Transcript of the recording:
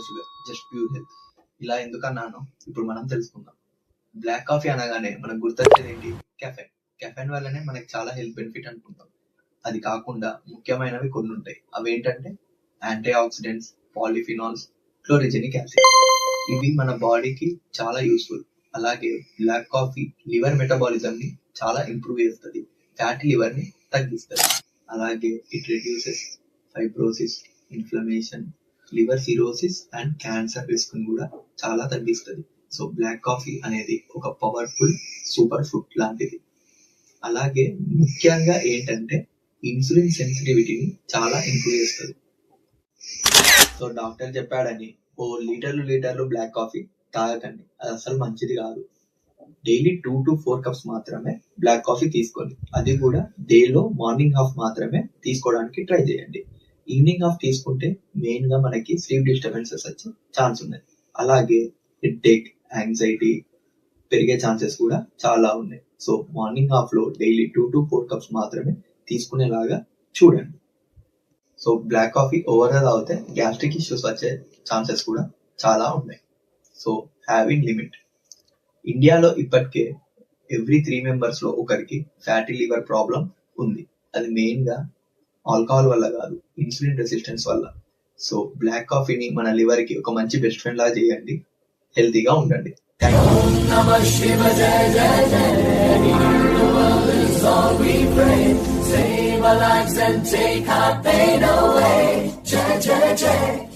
Sugar, just pure health. ఇలా ఎందుకన్నానో ఇప్పుడు మనం తెలుసుకుందాం. బ్లాక్ కాఫీ అనగానే మనకు గుర్తొచ్చేది ఏంటి? కెఫెన్. కెఫెన్ వల్లనే మనకి చాలా హెల్త్ బెనిఫిట్ అనుకుంటాం. అది కాకుండా ముఖ్యమైనవి కొన్ని ఉంటాయి. అవేంటంటే యాంటీ ఆక్సిడెంట్స్, పాలిఫినాల్స్, క్లోరిజెనిక్ యాసిడ్. ఇవి మన బాడీకి చాలా యూస్ఫుల్. అలాగే బ్లాక్ కాఫీ లివర్ మెటబాలిజం ని చాలా ఇంప్రూవ్ చేస్తుంది, ఫ్యాటీ లివర్ ని తగ్గిస్తుంది. అలాగే it reduces fibrosis, inflammation, liver cirrhosis and cancer risk ని కూడా చాలా తగ్గిస్తుంది. సో బ్లాక్ కాఫీ అనేది ఒక పవర్ఫుల్ సూపర్ ఫుడ్ లాంటిది. అలాగే ముఖ్యంగా ఏంటంటే ఇన్సులిన్ సెన్సిటివిటీని చాలా ఇంప్రూవ్ చేస్తుంది. సో డాక్టర్ చెప్పాడని ఓ లీటర్లు బ్లాక్ కాఫీ తాగకండి, అది అసలు మంచిది కాదు. డైలీ 2 to 4 కప్స్ మాత్రమే బ్లాక్ కాఫీ తీసుకోండి. అది కూడా డేలో మార్నింగ్ హాఫ్ మాత్రమే తీసుకోవడానికి ట్రై చేయండి. ఈవినింగ్ హాఫ్ తీసుకుంటే మెయిన్ గా మనకి స్లీప్ డిస్టర్బెన్సెస్ వచ్చే ఛాన్స్ ఉన్నాయి. అలాగే హెడ్ఏక్, యాంగ్జైటీ పెరిగే ఛాన్సెస్ కూడా చాలా ఉన్నాయి. సో మార్నింగ్ హాఫ్ లో డైలీ 2 to 4 కప్స్ మాత్రమే తీసుకునేలాగా చూడండి. సో బ్లాక్ కాఫీ ఓవర్ గా తాగితే గ్యాస్ట్రిక్ ఇష్యూస్ వచ్చే ఛాన్సెస్ కూడా చాలా ఉన్నాయి. So have in limit. ఇండియాలో ఇప్పటికే ఎవ్రీ 3 members లో ఒకరికి ఫ్యాటీ లివర్ ప్రాబ్లం ఉంది. అది మెయిన్ గా ఆల్కహాల్ వల్ల కాదు, ఇన్సులిన్ రెసిస్టెన్స్ వల్ల. సో బ్లాక్ కాఫీని మన లివర్ కి ఒక మంచి బెస్ట్ ఫ్రెండ్ లా చేయండి, హెల్తీగా ఉండండి. Save our lives and take our pain away. Jai, Jai, Jai.